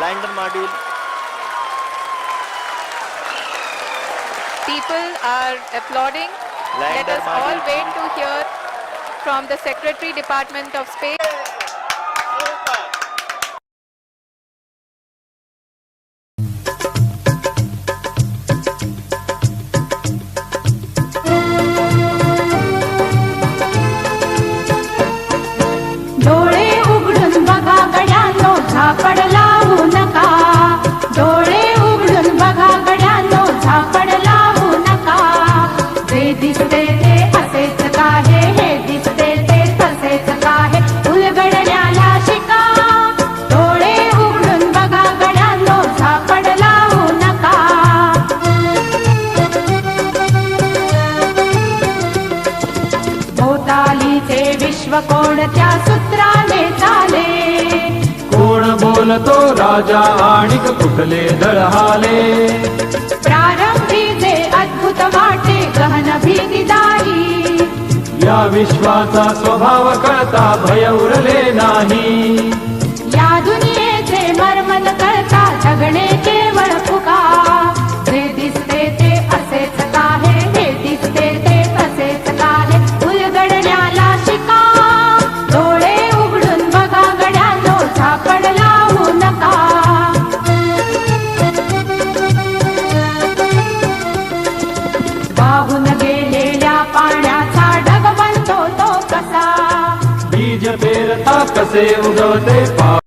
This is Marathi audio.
lander module. People are applauding. Let Lander us all module wait to hear from the Secretary, Department of Space. डोळे उघडून बघा गड्यांनो, झापड लावू नका. डोळे उघडून बघा गड्यांनो, झापड लावू नका. जे दिसते ते असेच काहे, हे दिसते ते तसेच काहे, उलगडण्याला शिका. डोळे उघडून बघा गड्यांनो, झापड लावू नका. भोवतालीचे विश्व कोणत्या सूत्राने चाले. कोण बोलतो राजा आणिक कुठले दळहाले. प्रारंभी जे अद्भुत वाटे गहन भीतीदायी. या विश्वाचा स्वभाव कळता भय उरले नाही. या दुनियेचे मर्मन कळता जगणे केवळ फुका. जे दिसते ते असेच काहे, हे दिसते ते तसेच काहे, उलगडण्याला शिका. डोळे उघडून बघा गड्यांनो, झापड लावू नका. वाहून गेलेल्या पाण्याचा ढग बनतो तो कसा. बीज पेरता कसे उगवते